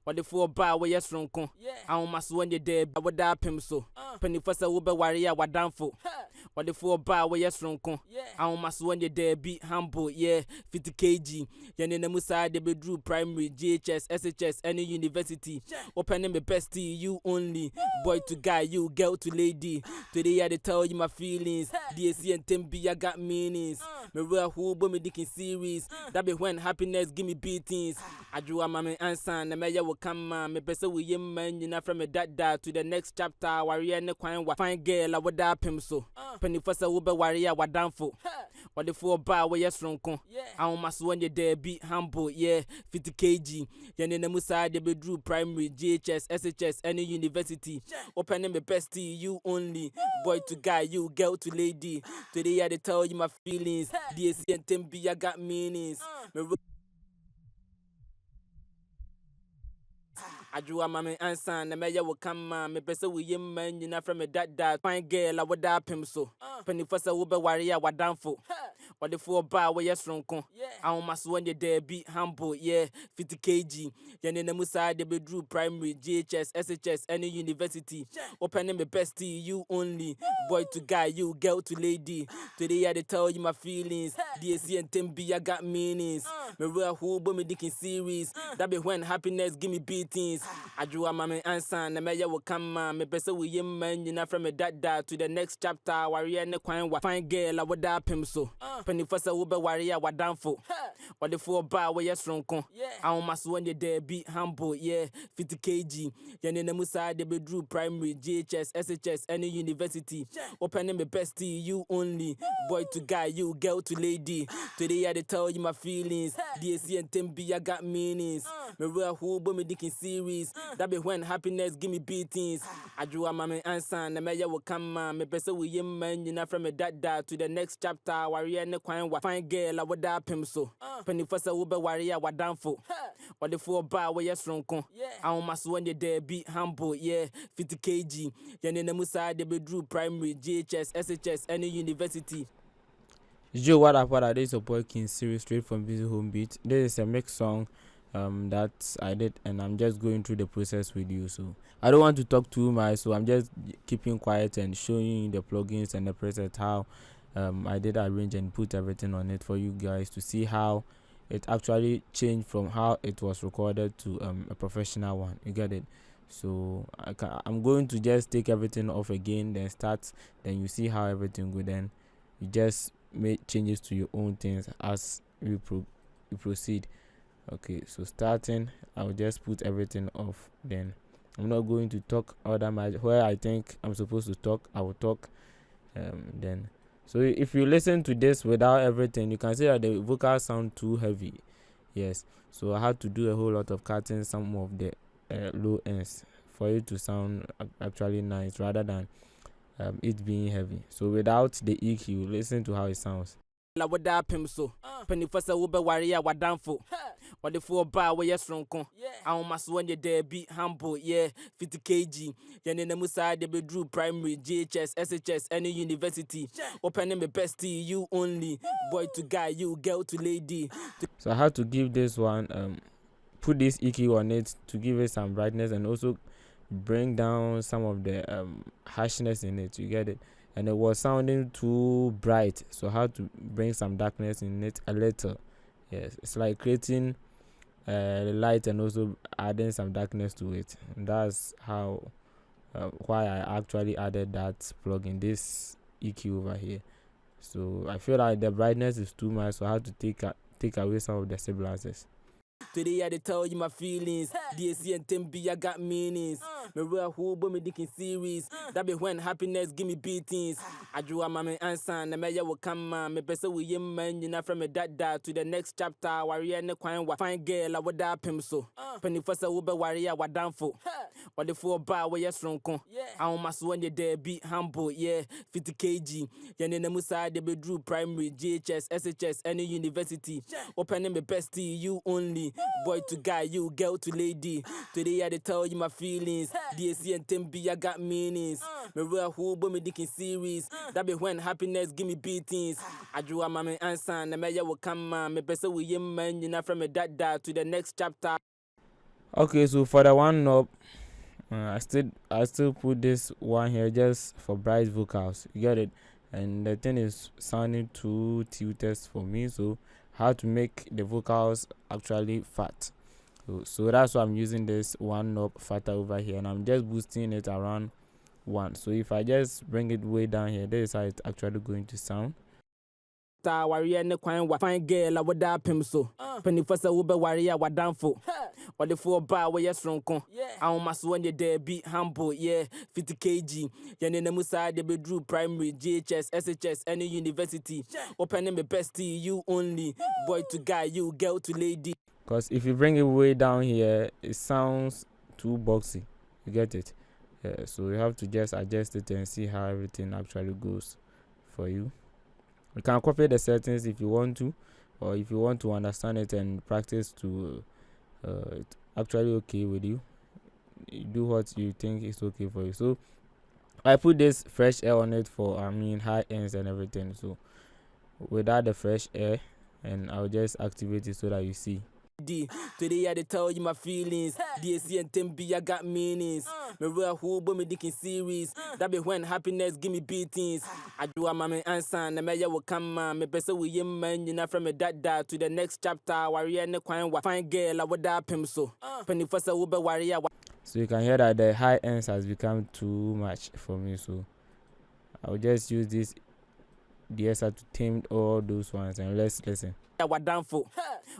What the four bar where you're strong? I want my swan your day, but what that pim so. Penny first a Uber warrior, what down for. What the four bar where you're strong? I want my swan your day, beat humble, 50 kg. Yan in the Musa, the bedroom, primary, GHS, SHS, any university. Opening the bestie, you only. Boy to guy, you girl to lady. Today I tell you my feelings. DSC and Tembi, I got meanings. Me real who, but me dicking series. That be when happiness give me beatings. I drew a mammy answer, and the mayor will come, me person with you man, you know, from a dad to the next chapter. Warrior and the quine, fine girl, I would up him so. Penny first a Uber warrior, what down for. What the four bar where you're strong? I want my swan your day, beat humble, 50 kg. Yan in the Musa, the bedroom, primary, GHS, SHS, any university. Opening the bestie, you only. Boy to guy, you girl to lady. Today I tell you my feelings. DSC and Tembi, I got meanings. I drew a mammy answer, and the mayor will come, me person with you man, you know, from a dad. Fine girl, I would up him so. Penny first a Uber warrior, what down for. What the four bar where you're strong? I want my swan your day, beat humble, 50 kg. Yan in the Musa, the bedroom, primary, GHS, SHS, any university. Opening the bestie, you only. Boy to guy, you girl to lady. Today I tell you my feelings. DSC and Tembi, I got meanings. Me real who, but me dicking series. That be when happiness give me beatings. I drew a mammy answer, and the mayor will come, me person with you man, you know, from a dad to the next chapter. Warrior and the quine, fine girl, I would up him so. Penny first a Uber warrior, what down for. What the four bar where you're strong? I want my swan your day, beat humble, 50 kg. Yan in the Musa, the bedroom, primary, GHS, SHS, any university. Opening the bestie, you only. Boy to guy, you girl to lady. Today I tell you my feelings. DSC and Tembi, I got meanings. Me real who, but me dicking series. That be when happiness give me beatings. I drew a mammy answer, and the mayor will come, me person with you man, you know, from a dad to the next chapter. Warrior and the quine, fine girl, I would up him so. Penny first a Uber warrior, what down for. What the four bar where you're strong? I want my swan your day, beat humble, 50 kg. Yan in the Musa, the bedroom, primary, GHS, SHS, any university. Joe, what up? This is your boy King series straight from Busy Home Beat. This is a mix song that I did, and I'm just going through the process with you. So I don't want to talk too much, so I'm just keeping quiet and showing you the plugins and the presets, how I did arrange and put everything on it for you guys to see how it actually changed from how it was recorded to a professional one. You get it? So I'm going to just take everything off again, then start, then you see how everything go. Then you just make changes to your own things as we proceed. Okay, so starting, I'll just put everything off. Then I'm not going to talk other much. Where I think I'm supposed to talk, I will talk. Then so if you listen to this without everything, you can see that the vocals sound too heavy. Yes, so I had to do a whole lot of cutting some of the low ends for it to sound actually nice, rather than it being heavy. So without the EQ, listen to how it sounds. I would up him so. Penny first a Uber warrior, what down for. What the four bar where you're strong? I want my swan your day, beat humble, 50 kg. Yan in the Musa, the bedroom, primary, GHS, SHS, any university. Opening the bestie, you only. Boy to guy, you girl to lady. So I had to give this one put this EQ on it to give it some brightness, and also bring down some of the harshness in it. You get it? And it was sounding too bright, so I had to bring some darkness in it a little. Yes, it's like creating light and also adding some darkness to it. And that's how why I actually added that plugin, this EQ over here. So I feel like the brightness is too much, so I had to take away some of the sibilances. Today I tell you my feelings. DSC and Tembi, I got meanings. Me real who, but me dicking series. That be when happiness give me beatings. I drew a mammy answer, and the mayor will come, me person with you man, you know, from a dad to the next chapter. Warrior and the quine, fine girl, I would up him so. Penny first a Uber warrior, what down for. What the four bar where you're strong? I want my swan your day, beat humble, 50 kg. Yan in the Musa, the bedroom, primary, GHS, SHS, any university. Opening the bestie, you only. Boy to guy, you girl to lady. Today I tell you my feelings. DSC and Tembi, I got meanings. Me real who, but me dicking series. That be when happiness give me beatings. I drew a mammy answer, and the mayor will come, me person with you man, you know, from a dad to the next chapter. Okay, so for the one knob, I still put this one here just for bright vocals. You get it? And the thing is sounding too tilted for me, so how to make the vocals actually fat. So that's why I'm using this one knob fatter over here, and I'm just boosting it around 1. So if I just bring it way down here, this is how it's actually going to sound. Warrior ne kwan wa fine girl a woda pem so penny for say wo be warrior wadanfo or the 4 bar we yes ronko ahomaso when you there be humble 50 kg yene na musa de be drew primary GHS SHS any university opening me bestie you only boy to guy you girl to lady, because if you bring it way down here it sounds too boxy. You get it? So you have to just adjust it and see how everything actually goes for you. You can copy the settings if you want to, or if you want to understand it and practice to it's actually okay with you, you do what you think is okay for you. So I put this fresh air on it for high ends and everything. So without the fresh air, and I'll just activate it so that you see. Today I tell you my feelings. DSC and Tembi I got meanings. Me real who but me dicking series. That be when happiness give me beatings. I do a man answer and the mayor will come man. Me person with you man, you know from me that to the next chapter. Warrior ne kwan wa fine girl I would up him so. Penny for say be warrior. So you can hear that the high ends has become too much for me. So I'll just use this DSR to tame all those ones, and let's listen. Wadanfo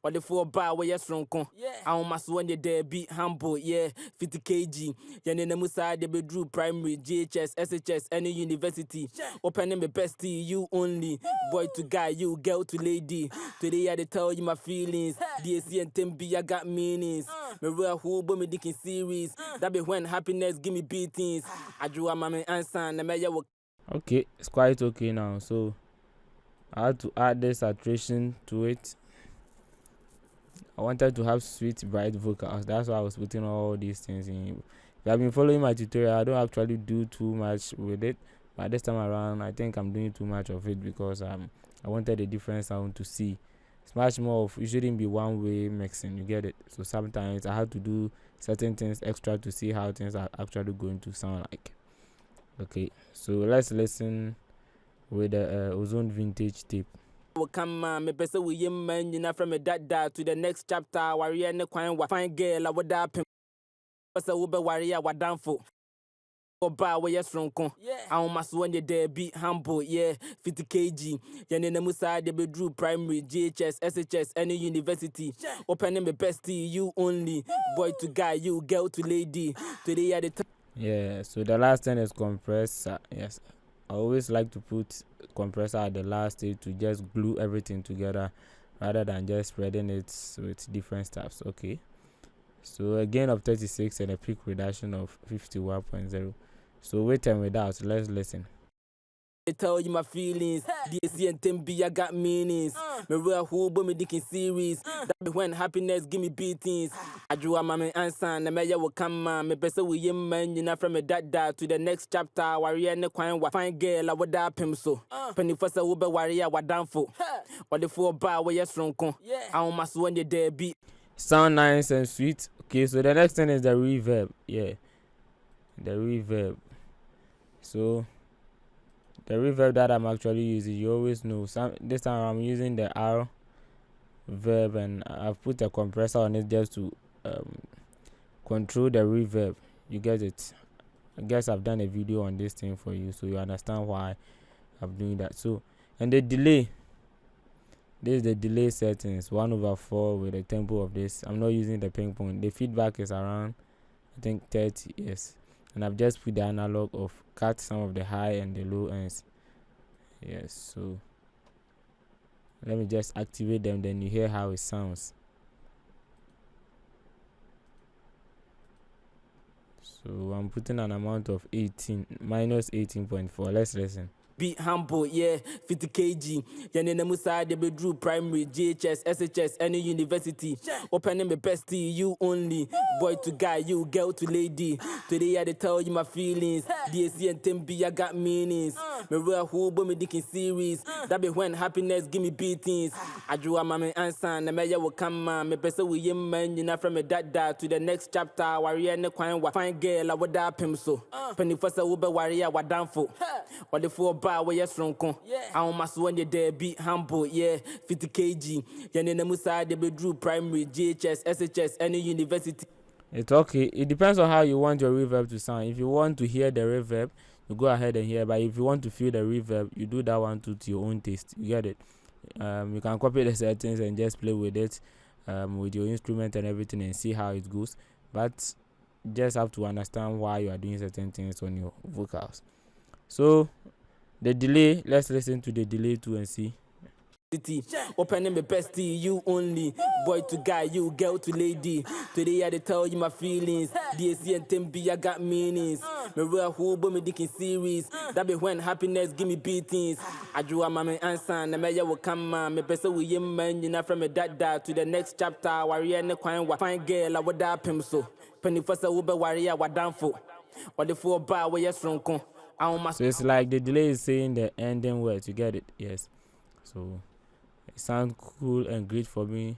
or the 4 bar we yes ronko ahomaso when you there be humble 50 kg yene na musa de be drew primary GHS SHS any university opening me bestie you only boy to guy you girl to lady. Today I tell you my feelings. DSC and Tembi I got meanings. Me real who but me dicking series. That be when happiness give me beatings. I drew a man answer and the mayor will. Okay, it's quite okay now. So I had to add the saturation to it. I wanted to have sweet, bright vocals. That's why I was putting all these things in. If you have been following my tutorial, I don't actually do too much with it. But this time around, I think I'm doing too much of it because I wanted a different sound to see. It's much more of, you shouldn't be one-way mixing. You get it? So sometimes I have to do certain things extra to see how things are actually going to sound like. Okay, so let's listen with the Ozone vintage tape. Come on, me person with you man, you know from me that to the next chapter. Warrior ne kwan wa fine girl I would up him. Person will be warrior wadanfo. Or bar we yes ronko ahomaso when you there be humble 50 kg yene na musa de be drew primary GHS SHS any university opening me bestie you only boy to guy you girl to lady. Today I Yeah, so the last thing is compressor. Yes, I always like to put compressor at the last stage to just glue everything together rather than just spreading it with different stuffs. Okay, so a gain of 36 and a peak reduction of 51.0. So with and without, let's listen. tell you my feelings. DSC and Tembi I got meanings. Me real who but me dicking series. That be when happiness give me beatings. I drew a man answer and the mayor will come man. Me person with you man, you know from me that to the next chapter. Warrior ne kwan wa fine girl I would up him so. Penny for say be warrior wadanfo or the 4 bar we yes ronko ahomaso when you there be. Sound nice and sweet. Okay, so the next thing is the reverb. Yeah, the reverb. So the reverb that I'm actually using, you always know. This time I'm using the R verb, and I've put a compressor on it just to control the reverb. You get it? I guess I've done a video on this thing for you, so you understand why I'm doing that. So, and the delay. This is the delay settings, 1/4 with the tempo of this. I'm not using the ping pong. The feedback is around, I think, 30. Yes, and I've just put the analog of cut some of the high and the low ends. Yes, so let me just activate them, then you hear how it sounds. So I'm putting an amount of 18 minus 18.4. Let's listen. Be humble, yeah, 50 kg. Yanina Musa, the bedroom primary, GHS, SHS, any university. Opening my bestie, you only. Boy to guy, you girl to lady. Today I dey tell you my feelings. DSC and Tembi, I got meanings. Me real who, but me dicking series. That be when happiness give me beatings. I drew a mammy answer, and the mayor will come on. Me person with him, man, you know, from me dada to the next chapter. Warrior, ne quine, fine girl, I would up him so. Penny first, I will be warrior, what down for. Or the 4 bar where you're strong. I want my son, you there, be humble, yeah, 50 kg. Yanina Musa, the bedroom primary, GHS, SHS, any university. It's okay. It depends on how you want your reverb to sound. If you want to hear the reverb, you go ahead and hear. But if you want to feel the reverb, you do that one to your own taste. You get it? You can copy the settings and just play with it, with your instrument and everything, and see how it goes. But just have to understand why you are doing certain things on your vocals. So the delay. Let's listen to the delay too and see. Opening my bestie, you only. Boy to guy, you girl to lady. Today I dey tell you my feelings. DSC and Tembi, I got meanings. Me real who, but me dicking series. That be when happiness give me beatings. I drew a mammy answer, and the mayor will come on. Me person with him, man, you know, from me dada to the next chapter. Warrior, ne quine, fine girl, I would up him so. Penny first, I will be warrior, what down for. Or the 4 bar where you're strong. So it's like the delay is saying the ending words. You get it? Yes. So it sounds cool and great for me.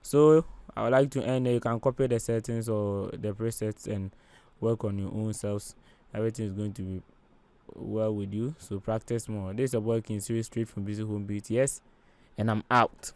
So I would like to end there. You can copy the settings or the presets and work on your own selves. Everything is going to be well with you. So practice more. This is a working series straight from Busy Home Beat. Yes, and I'm out.